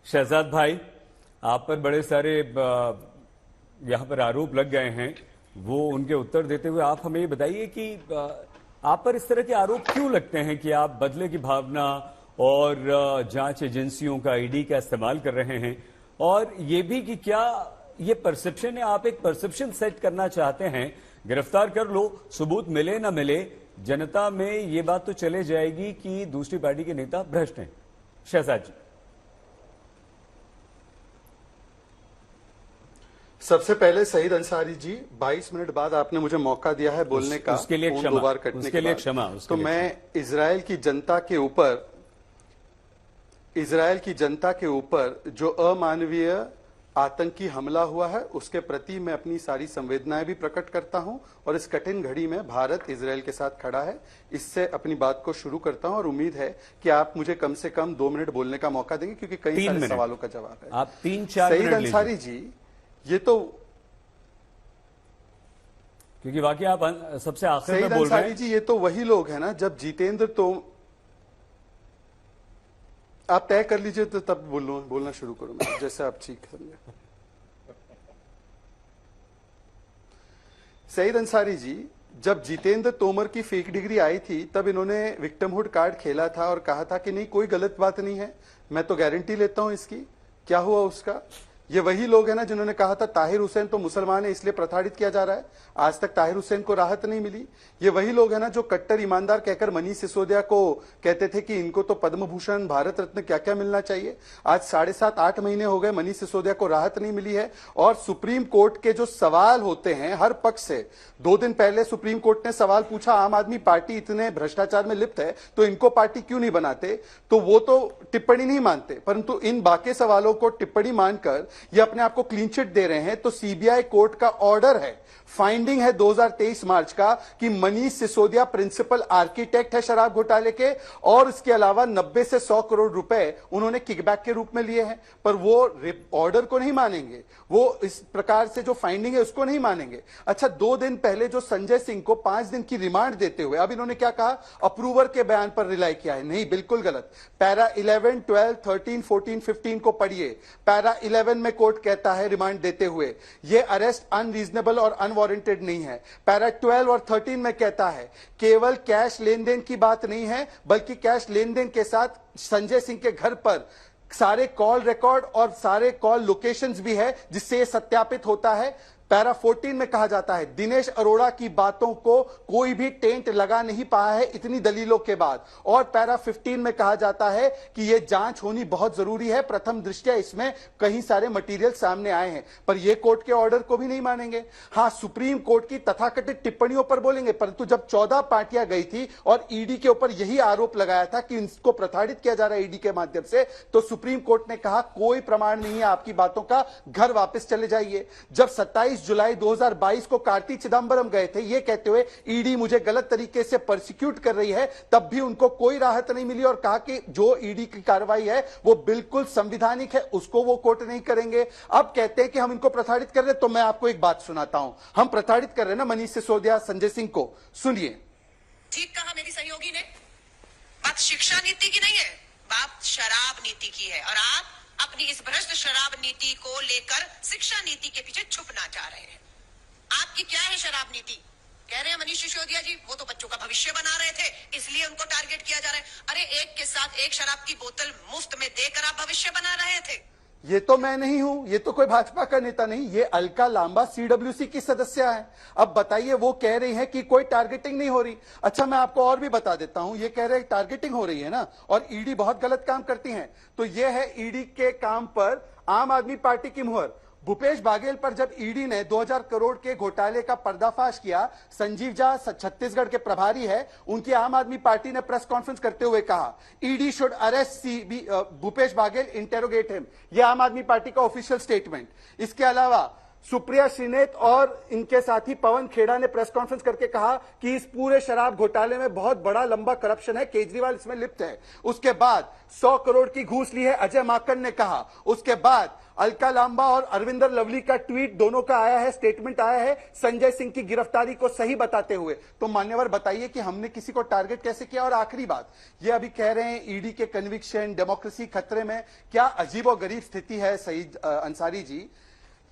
शहजाद भाई, आप पर बड़े सारे यहाँ पर आरोप लग गए हैं, वो उनके उत्तर देते हुए आप हमें ये बताइए कि आप पर इस तरह के आरोप क्यों लगते हैं कि आप बदले की भावना और जांच एजेंसियों का, ईडी का इस्तेमाल कर रहे हैं, और ये भी कि क्या ये परसेप्शन है, आप एक परसेप्शन सेट करना चाहते हैं, गिरफ्तार कर लो, सबूत मिले ना मिले, जनता में ये बात तो चले जाएगी कि दूसरी पार्टी के नेता भ्रष्ट हैं। शहजाद जी, सबसे पहले सईद अंसारी जी, 22 मिनट बाद आपने मुझे मौका दिया है बोलने का, उसके लिए क्षमा, दो बार कटने उसके लिए क्षमा। तो मैं इजराइल की जनता के ऊपर जो अमानवीय आतंकी हमला हुआ है उसके प्रति मैं अपनी सारी संवेदनाएं भी प्रकट करता हूं, और इस कठिन घड़ी में भारत इजराइल के साथ खड़ा है। इससे अपनी बात को शुरू करता हूं और उम्मीद है कि आप मुझे कम से कम 2 मिनट बोलने का मौका देंगे, क्योंकि कई सारे सवालों का जवाब है। आप 3-4 सईद अंसारी जी, ये तो क्योंकि वाकई आप सबसे आखिर में बोल रहे हैं। जी, ये तो वही लोग हैं ना, जब जितेंद्र तो आप तय कर लीजिए तो तब बोलना शुरू करूं मैं, जैसे आप ठीक समझे। सईद अंसारी जी, जब जितेंद्र तोमर की फेक डिग्री आई थी तब इन्होंने विक्टिमहुड कार्ड खेला था और कहा था कि नहीं, कोई गलत बात नहीं है, मैं तो गारंटी लेता हूं इसकी। क्या हुआ उसका? ये वही लोग हैं ना जिन्होंने कहा था ताहिर हुसैन तो मुसलमान है इसलिए प्रताड़ित किया जा रहा है, आज तक ताहिर हुसैन को राहत नहीं मिली। ये वही लोग हैं ना जो कट्टर ईमानदार कहकर मनीष सिसोदिया को कहते थे कि इनको तो पद्म भूषण, भारत रत्न, क्या क्या मिलना चाहिए। आज 7.5-8 महीने हो गए, मनीष सिसोदिया को राहत नहीं मिली है। और सुप्रीम कोर्ट के जो सवाल होते हैं हर पक्ष से, 2 दिन पहले सुप्रीम कोर्ट ने सवाल पूछा, आम आदमी पार्टी इतने भ्रष्टाचार में लिप्त है तो इनको पार्टी क्यों नहीं बनाते, तो वो तो टिप्पणी नहीं मानते, परंतु इन बाकी सवालों को टिप्पणी मानकर ये अपने आप को क्लीन चिट दे रहे हैं। तो सीबीआई कोर्ट का ऑर्डर है, फाइंडिंग है 2023 मार्च का, कि मनीष सिसोदिया प्रिंसिपल आर्किटेक्ट है शराब घोटाले के, और इसके अलावा 90 से 100 करोड़ रुपए उन्होंने किकबैक के रूप में लिए हैं। पर वो ऑर्डर को नहीं मानेंगे, वो इस प्रकार से जो फाइंडिंग है उसको नहीं मानेंगे। अच्छा, 2 दिन पहले जो संजय सिंह को 5 दिन की रिमांड देते हुए अब इन्होंने क्या कहा, अप्रूवर के बयान पर रिलाई किया है। नहीं, बिल्कुल गलत। पैरा 11, 12, 13, 14, 15 को पढ़िए। पैरा 11 में कोर्ट कहता है रिमांड देते हुए ये अरेस्ट अनरीजनेबल और अनवारंटेड नहीं है। पैरा 12 और 13 में कहता है केवल कैश लेन देन की बात नहीं है, बल्कि कैश लेन देन के साथ संजय सिंह के घर पर सारे कॉल रिकॉर्ड और सारे कॉल लोकेशंस भी है, जिससे यह सत्यापित होता है। पैरा 14 में कहा जाता है दिनेश अरोड़ा की बातों को कोई भी टेंट लगा नहीं पाया है इतनी दलीलों के बाद। और पैरा 15 में कहा जाता है कि यह जांच होनी बहुत जरूरी है, प्रथम दृष्टया इसमें कई सारे मटेरियल सामने आए हैं। पर यह कोर्ट के ऑर्डर को भी नहीं मानेंगे। हां, सुप्रीम कोर्ट की तथाकथित टिप्पणियों पर बोलेंगे, परंतु जब 14 पार्टियां गई थी और ईडी के ऊपर यही आरोप लगाया था कि इसको प्रताड़ित किया जा रहा है ईडी के माध्यम से, तो सुप्रीम कोर्ट ने कहा कोई प्रमाण नहीं है आपकी बातों का, घर वापस चले जाइए। जब 27 जुलाई 2022 को कार्ति चिदंबरम गए थे ये कहते हुए ईडी मुझे गलत तरीके से परसिक्यूट कर रही है, तब भी उनको कोई राहत नहीं मिली और कहा कि जो ईडी की कार्रवाई है वो बिल्कुल संवैधानिक है, उसको वो कोर्ट नहीं करेंगे। अब कहते हैं कि हम इनको प्रताड़ित कर रहे हैं। तो मैं आपको एक बात सुनाता हूं, हम प्रताड़ित कर रहे हैं ना मनीष सिसोदिया, संजय सिंह को, सुनिए। ठीक कहा मेरी सहयोगी ने, बात शिक्षा नीति की नहीं है, बात शराब नीति की है। और आप अपनी इस भ्रष्ट शराब नीति को लेकर शिक्षा नीति के पीछे छुपना चाह रहे हैं। आपकी क्या है शराब नीति? कह रहे हैं मनीष सिसोदिया जी वो तो बच्चों का भविष्य बना रहे थे इसलिए उनको टारगेट किया जा रहा है। अरे एक के साथ एक शराब की बोतल मुफ्त में देकर आप भविष्य बना रहे थे। ये तो मैं नहीं हूं, ये तो कोई भाजपा का नेता नहीं, ये अलका लांबा सीडब्ल्यूसी की सदस्य है। अब बताइए, वो कह रही है कि कोई टारगेटिंग नहीं हो रही। अच्छा, मैं आपको और भी बता देता हूं, ये कह रहे हैं टारगेटिंग हो रही है ना, और ईडी बहुत गलत काम करती है। तो ये है ईडी के काम पर आम आदमी पार्टी की मुहर। भूपेश बाघेल पर जब ईडी ने 2000 करोड़ के घोटाले का पर्दाफाश किया, संजीव झा छत्तीसगढ़ के प्रभारी है, उनकी आम आदमी पार्टी ने प्रेस कॉन्फ्रेंस करते हुए कहा ED should arrest Bhupesh Baghel, interrogate him. यह आम आदमी पार्टी का ऑफिशियल स्टेटमेंट। इसके अलावा सुप्रिया श्रीनेत और इनके साथी पवन खेड़ा ने प्रेस कॉन्फ्रेंस करके कहा कि इस पूरे शराब घोटाले में बहुत बड़ा लंबा करप्शन है, केजरीवाल इसमें लिप्त है। उसके बाद 100 करोड़ की घूस ली है, अजय माकन ने कहा। उसके बाद अलका लांबा और अरविंदर लवली का ट्वीट दोनों का आया है, स्टेटमेंट आया है संजय सिंह की गिरफ्तारी को सही बताते हुए। तो मान्यवर बताइए कि हमने किसी को टारगेट कैसे किया। और आखिरी बात, ये अभी कह रहे हैं ईडी के कन्विक्शन, डेमोक्रेसी खतरे में। क्या अजीब और गरीब स्थिति है सईद अंसारी जी।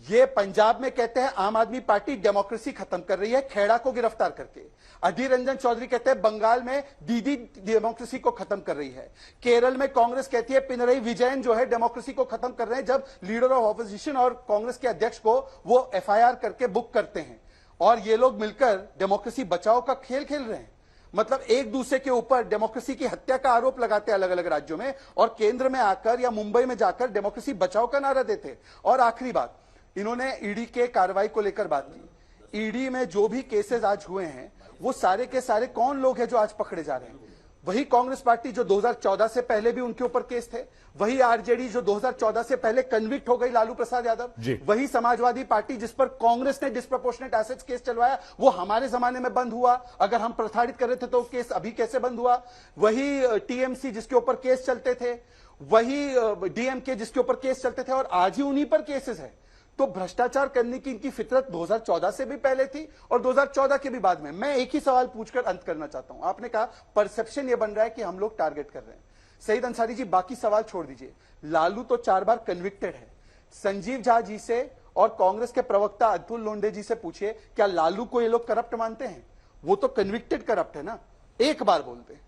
ये पंजाब में कहते हैं आम आदमी पार्टी डेमोक्रेसी खत्म कर रही है खेड़ा को गिरफ्तार करके। अधीर रंजन चौधरी कहते हैं बंगाल में दीदी डेमोक्रेसी को खत्म कर रही है। केरल में कांग्रेस कहती है पिनरई विजयन जो है डेमोक्रेसी को खत्म कर रहे हैं, जब लीडर ऑफ ऑपोजिशन और कांग्रेस के अध्यक्ष को वो एफआईआर करके बुक करते हैं। और ये लोग मिलकर डेमोक्रेसी बचाओ का खेल खेल रहे हैं। मतलब एक दूसरे के ऊपर डेमोक्रेसी की हत्या का आरोप लगाते हैं अलग अलग राज्यों में, और केंद्र में आकर या मुंबई में जाकर डेमोक्रेसी बचाओ का नारा देते। और आखिरी बात, इन्होंने ईडी के कार्रवाई को लेकर बात की। ईडी में जो भी केसेस आज हुए हैं वो सारे के सारे कौन लोग हैं जो आज पकड़े जा रहे हैं? वही कांग्रेस पार्टी जो 2014 से पहले भी उनके ऊपर केस थे, वही आरजेडी जो 2014 से पहले कन्विक्ट हो गई लालू प्रसाद यादव, वही समाजवादी पार्टी जिस पर कांग्रेस ने डिस्प्रपोर्शनेट एसेट्स केस चलवाया, वो हमारे जमाने में बंद हुआ। अगर हम प्रताड़ित कर रहे थे तो केस अभी कैसे बंद हुआ? वही टीएमसी जिसके ऊपर केस चलते थे, वही डीएमके जिसके ऊपर केस चलते थे, और आज ही उन्हीं पर केसेस है। तो भ्रष्टाचार करने की इनकी फितरत 2014 से भी पहले थी और 2014 के भी बाद में। मैं एक ही सवाल पूछकर अंत करना चाहता हूं। आपने कहा परसेप्शन ये बन रहा है कि हम लोग टारगेट कर रहे हैं। सईद अंसारी जी, बाकी सवाल छोड़ दीजिए। लालू तो 4 बार कन्विक्टेड है। संजीव झा जी से और कांग्रेस के प्रवक्ता अतुल लोंढे जी से पूछिए, क्या लालू को ये लोग करप्ट मानते हैं? वो तो कन्विक्टेड करप्ट है ना, एक बार बोलते।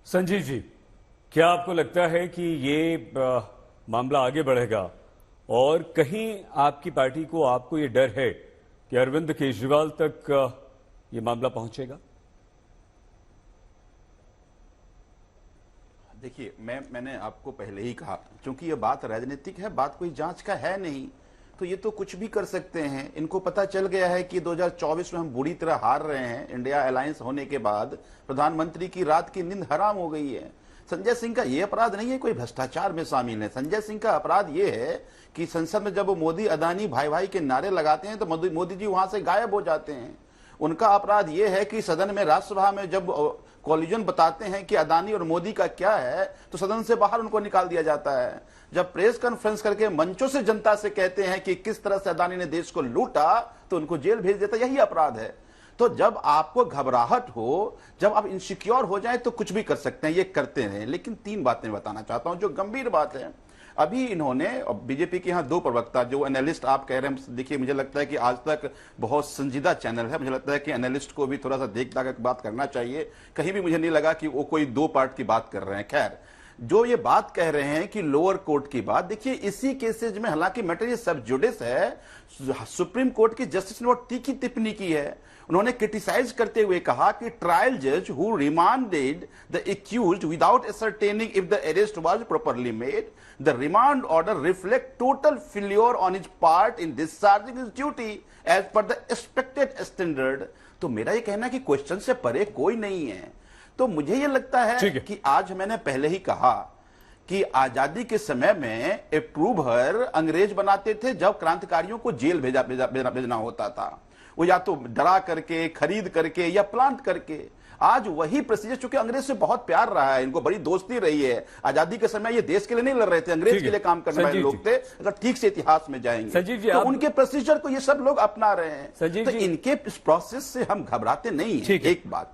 संजीव जी, क्या आपको लगता है कि ये मामला आगे बढ़ेगा और कहीं आपकी पार्टी को, आपको ये डर है कि अरविंद केजरीवाल तक ये मामला पहुंचेगा? देखिए, मैंने आपको पहले ही कहा, क्योंकि ये बात राजनीतिक है, बात कोई जांच का है नहीं, तो ये तो कुछ भी कर सकते हैं। इनको पता चल गया है कि 2024 में हम बुरी तरह हार रहे हैं। इंडिया अलायंस होने के बाद प्रधानमंत्री की रात की नींद हराम हो गई है। संजय सिंह का ये अपराध नहीं है कोई भ्रष्टाचार में शामिल है। संजय सिंह का अपराध ये है कि संसद में जब वो मोदी अदानी भाई भाई के नारे लगाते हैं तो मोदी जी वहां से गायब हो जाते हैं। उनका अपराध ये है कि सदन में, राज्यसभा में जब कॉलिजन बताते हैं कि अदानी और मोदी का क्या है, तो सदन से बाहर उनको निकाल दिया जाता है। जब प्रेस कॉन्फ्रेंस करके मंचों से जनता से कहते हैं कि किस तरह से अदानी ने देश को लूटा, तो उनको जेल भेज देता। यही अपराध है। तो जब आपको घबराहट हो, जब आप इनसिक्योर हो जाए, तो कुछ भी कर सकते हैं, ये करते हैं। लेकिन 3 बातें बताना चाहता हूं जो गंभीर बात है। अभी इन्होंने, बीजेपी के यहाँ 2 प्रवक्ता जो एनालिस्ट आप कह रहे हैं, देखिए मुझे लगता है कि आज तक बहुत संजीदा चैनल है, मुझे लगता है कि एनालिस्ट को भी थोड़ा सा देख दाख बात करना चाहिए। कहीं भी मुझे नहीं लगा कि वो कोई 2 पार्ट की बात कर रहे हैं। खैर, जो ये बात कह रहे हैं कि लोअर कोर्ट की बात, देखिए इसी केसेज में, हालांकि मैटर ये सब जुडिस है, सुप्रीम कोर्ट की जस्टिस ने वो तीखी टिप्पणी की है। उन्होंने क्रिटिसाइज करते हुए कहा कि ट्रायल जज who remanded the accused without ascertaining if the arrest was properly made, the remand order reflect total failure on his part in discharging his duty as per the expected standard। तो मेरा ये कहना है कि question से परे कोई नहीं है। तो मुझे ये लगता है कि आज मैंने पहले ही कहा कि आजादी के समय में अप्रूवर अंग्रेज बनाते थे जब क्रांतिकारियों को जेल भेजना होता था, वो या तो डरा करके, खरीद करके या प्लांट करके। आज वही प्रोसीजर, चूंकि अंग्रेज से बहुत प्यार रहा है, इनको बड़ी दोस्ती रही है। आजादी के समय ये देश के लिए नहीं लड़ रहे थे, अंग्रेज के लिए काम करने वाले लोग थे। अगर ठीक से इतिहास में जाएंगे तो उनके प्रोसीजर को ये सब लोग अपना रहे हैं। तो इनके इस प्रोसेस से हम घबराते नहीं है। एक बात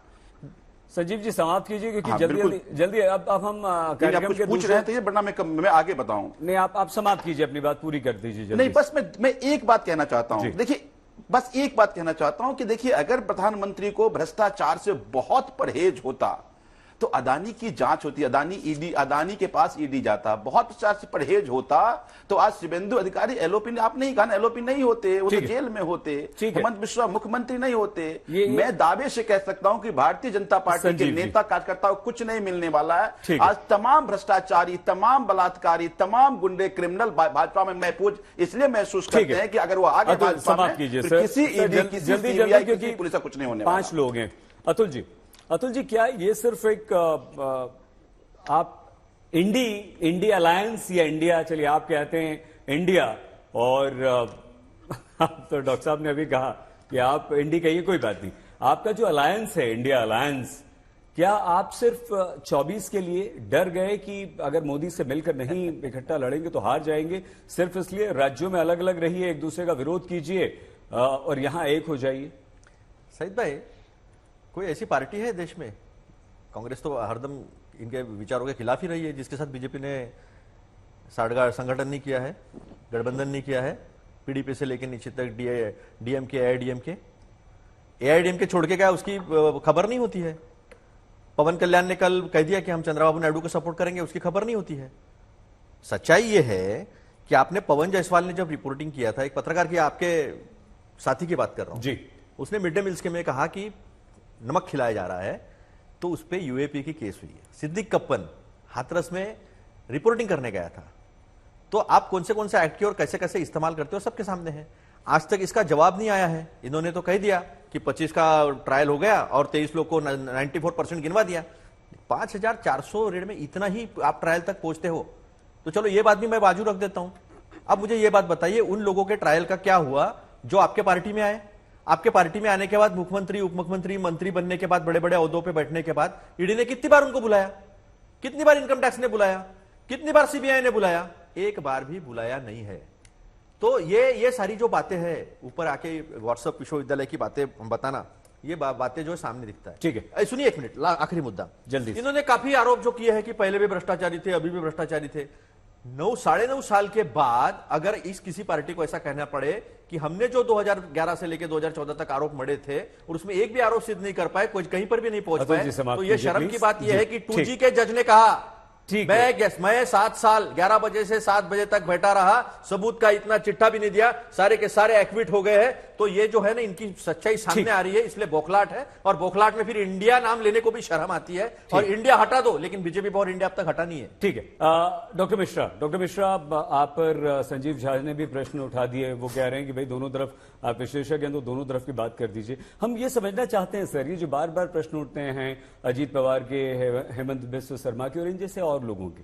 संजीव जी समाप्त कीजिए, क्योंकि जल्दी अब हम कार्यक्रम के पूछ रहे हैं, तो ये बढ़ना मैं आगे बताऊं। नहीं, आप समाप्त कीजिए, अपनी बात पूरी कर दीजिए। नहीं, बस मैं एक बात कहना चाहता हूं। देखिए, बस एक बात कहना चाहता हूं कि देखिए, अगर प्रधानमंत्री को भ्रष्टाचार से बहुत परहेज होता तो अदानी की जांच होती, अदानी के पास ईडी जाता, बहुत भ्रष्टाचार से परहेज होता तो आज शुभेंदु अधिकारी एलओपी, आपने ही कहा एलओपी नहीं होते, वो तो जेल में होते। हेमंत मिश्रा मुख्यमंत्री नहीं होते। मैं दावे से कह सकता हूं कि भारतीय जनता पार्टी के नेता कार्यकर्ताओं को कुछ नहीं मिलने वाला है। आज तमाम भ्रष्टाचारी, तमाम बलात्कारी, तमाम गुंडे, क्रिमिनल भाजपा में महफूज इसलिए महसूस करते हैं कि अगर वो आगे भाजपा में, किसी ईडी, किसी सीबीआई, किसी पुलिस का कुछ नहीं होने वाला। 5 लोग हैं। अतुल जी, क्या ये सिर्फ एक आप इंडी अलायंस या इंडिया, चलिए आप कहते हैं इंडिया, और तो डॉक्टर साहब ने अभी कहा कि आप इंडी कहिए, कोई बात नहीं, आपका जो अलायंस है, इंडिया अलायंस, क्या आप सिर्फ 24 के लिए डर गए कि अगर मोदी से मिलकर नहीं इकट्ठा लड़ेंगे तो हार जाएंगे, सिर्फ इसलिए राज्यों में अलग अलग रहिए, एक दूसरे का विरोध कीजिए और यहां एक हो जाइए? सईद भाई, कोई ऐसी पार्टी है देश में, कांग्रेस तो हरदम इनके विचारों के खिलाफ ही रही है, जिसके साथ बीजेपी ने साठगांठ संगठन नहीं किया है, गठबंधन नहीं किया है, पीडीपी से लेकर नीचे तक डीएमके एआईडीएमके छोड़ के क्या उसकी खबर नहीं होती है। पवन कल्याण ने कल कह दिया कि हम चंद्रबाबू नायडू को सपोर्ट करेंगे, उसकी खबर नहीं होती है। सच्चाई यह है कि आपने पवन जायसवाल ने जब रिपोर्टिंग किया था, एक पत्रकार की, आपके साथी की बात कर रहा हूं जी, उसने मिड डे मील्स के में कहा कि नमक खिलाया जा रहा है, तो उस पर यूएपी की केस हुई है। सिद्दीक कप्पन हाथरस में रिपोर्टिंग करने गया था। तो आप कौन से एक्ट की और कैसे कैसे इस्तेमाल करते हो सबके सामने है। आज तक इसका जवाब नहीं आया है। इन्होंने तो कह दिया कि 25 का ट्रायल हो गया और 23 लोग को 94% गिनवा दिया। 5400 रेड में इतना ही आप ट्रायल तक पहुंचते हो, तो चलो ये बात भी मैं बाजू रख देता हूं। अब मुझे ये बात बताइए, उन लोगों के ट्रायल का क्या हुआ जो आपके पार्टी में आए? आपके पार्टी में आने के बाद, मुख्यमंत्री, उप मुख्यमंत्री, मंत्री बनने के बाद, बड़े बड़े ओहदों पे बैठने के बाद ईडी ने कितनी बार उनको बुलाया? कितनी बार इनकम टैक्स ने बुलाया? कितनी बार सीबीआई ने बुलाया? एक बार भी बुलाया नहीं है। तो ये सारी जो बातें हैं, ऊपर आके व्हाट्सएप विश्वविद्यालय की बातें हम ये बातें जो सामने दिखता है। ठीक है, सुनिए एक मिनट, आखिरी मुद्दा जल्दी। इन्होंने काफी आरोप जो किए हैं कि पहले भी भ्रष्टाचारी थे, अभी भी भ्रष्टाचारी थे। 9-9.5 साल के बाद अगर इस किसी पार्टी को ऐसा कहना पड़े कि हमने जो 2011 से लेकर 2014 तक आरोप मढ़े थे और उसमें एक भी आरोप सिद्ध नहीं कर पाए, कोई कहीं पर भी नहीं पहुंच पाए, तो ये शर्म की बात यह है कि 2G के जज ने कहा मैं 7 साल 11 बजे से 7 बजे तक बैठा रहा, सबूत का इतना चिट्ठा भी नहीं दिया, सारे के सारे एक्विट हो गए हैं। तो ये जो है ना, इनकी सच्चाई सामने आ रही है, इसलिए बौखलाहट है। और बौखलाहट में फिर इंडिया नाम लेने को भी शर्म आती है। और इंडिया हटा दो, लेकिन बीजेपी और इंडिया अब तक हटा नहीं है। ठीक है, डॉक्टर मिश्रा, आप पर संजीव झा ने भी प्रश्न उठा दिए। वो कह रहे हैं कि भाई दोनों तरफ, आप विश्लेषक हैं तो दोनों तरफ की बात कर दीजिए। हम ये समझना चाहते हैं सर, ये जो बार बार प्रश्न उठते हैं अजीत पवार के, हेमंत बिस्व शर्मा के और इन जैसे और लोगों के,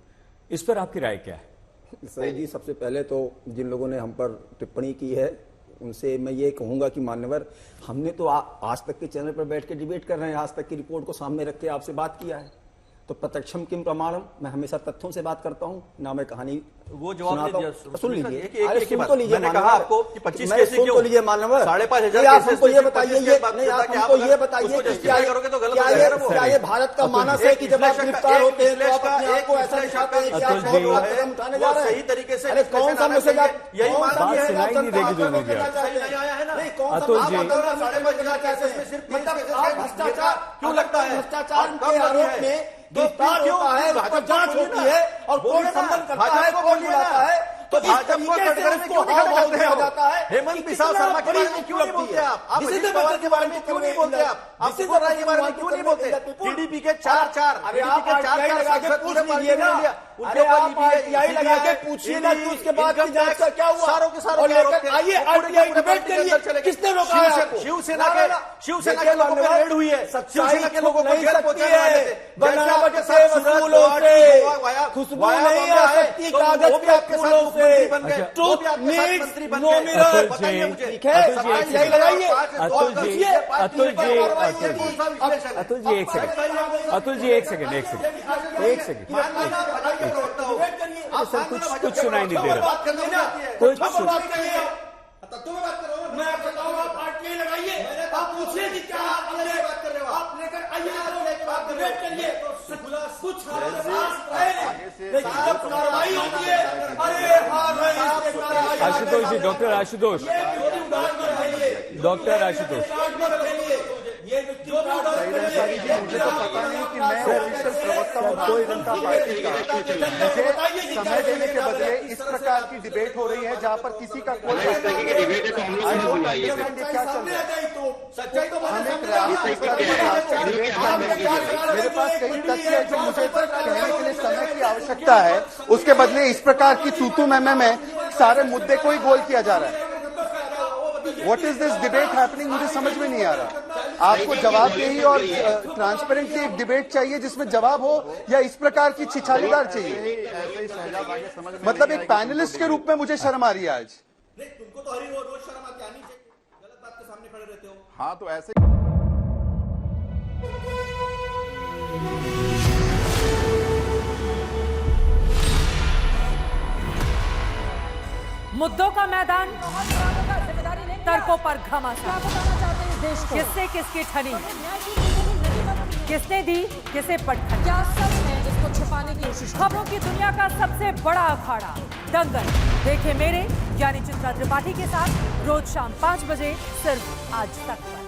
इस पर आपकी राय क्या है? सही जी, सबसे पहले तो जिन लोगों ने हम पर टिप्पणी की है उनसे मैं ये कहूंगा कि मान्यवर, हमने तो आज तक के चैनल पर बैठ के डिबेट कर रहे हैं, आज तक की रिपोर्ट को सामने रख के आपसे बात किया है। तो प्रत्यक्षम किम प्रमाणम, मैं हमेशा तथ्यों से बात करता हूं, ना मैं कहानी वो जवाब नहीं दिया। सुन लीजिए, सुन तो लीजिए, मैंने कहा आपको कि 25 केस सुन तो लीजिए मानवर, 5,500 आप हमको ये बताइए, नहीं आप हमको ये बताइए कि क्या ये भारत का मानस है कि जब आप गिरफ्तार होते हैं तो आप अपने आप को ऐसा दिखाते हैं कि आप बहुत कदम उठाने जा रहे हैं? सही तरीके से अरे कौन सा मैसेज आप, यही कौन सा बात सुनाई नहीं देगी दोनों की। नहीं, कौन सा मतलब आप भ्रष्टाचार क्यों लगता है? भ्रष्टाचार के आरोप में गिरफ्तार होता है, उस पर जांच होती है और कौन संबंध करता है, कौन बुलाता है, तो इस तरीके से उसको हाव-भाव दिया जाता है। हेमंत बिस्वा शर्मा के बारे में क्यों नहीं बोलते आप? अजीत पवार के बारे में क्यों नहीं बोलते आप? सुब्रत राय के बारे में क्यों नहीं बोलते? टीडीपी के 4 अरे आप आरटीआई लगा के पूछ लीजिए ना, अरे आप आरटीआई लगा के पूछिए ना कि उसके बाद की जांच का क्या हुआ। सारों के सारों आइए आरटीआई डिबेट करिए, किसने रोका है आपको? शिवसेना के लोगों पर रेड हुई है, शिवसेना के लोगों को जेल पहुंचाने वाले थे। बनावट से, वसूलों से खुशबू नहीं आ सकती कागज के फूलों से। Truth needs no mirror. ठीक है, यही लगाइए। अतुल जी एक सेकंड। सर कुछ सुनाई नहीं दे रहा, कुछ मैं बताऊंगा, पार्टी लगाइए, आप पूछिए कि क्या आप लेकर आइए, आप डिबेट करिए, कुछ जब कार्रवाई होती है, अरे आशुतोष जी, डॉक्टर आशुतोष, मुझे तो पता नहीं कि मैं ऑफिशियल प्रवक्ता हूं कोई जनता पार्टी का। मुझे समय देने के बदले इस प्रकार की डिबेट हो रही है जहां पर किसी का कोई क्या चल रहा है। मेरे पास कई तथ्य है जो मुझे कहने के लिए समय की आवश्यकता है, उसके बदले इस प्रकार की तू में सारे मुद्दे को ही गोल किया जा रहा है। What is this debate happening? मुझे समझ में नहीं आ रहा। आपको जवाबदेही और ट्रांसपेरेंटली एक डिबेट चाहिए जिसमें जवाब हो, या इस प्रकार की छिछालीदार चाहिए? मतलब एक पैनलिस्ट के रूप में मुझे शर्म आ रही है आज। तुमको तो हरी रोज शर्म आती आनी चाहिए, गलत बात के सामने खड़े रहते हो। हाँ, तो ऐसे मुद्दों का मैदान, तर्कों पर घमासान, किससे किसकी ठनी, किसने दी किसे पटखनी, क्या सच है इसको छुपाने की कोशिश। खबरों की दुनिया का सबसे बड़ा अखाड़ा दंगल देखे मेरे यानी चित्रा त्रिपाठी के साथ रोज शाम 5 बजे सिर्फ आज तक पर।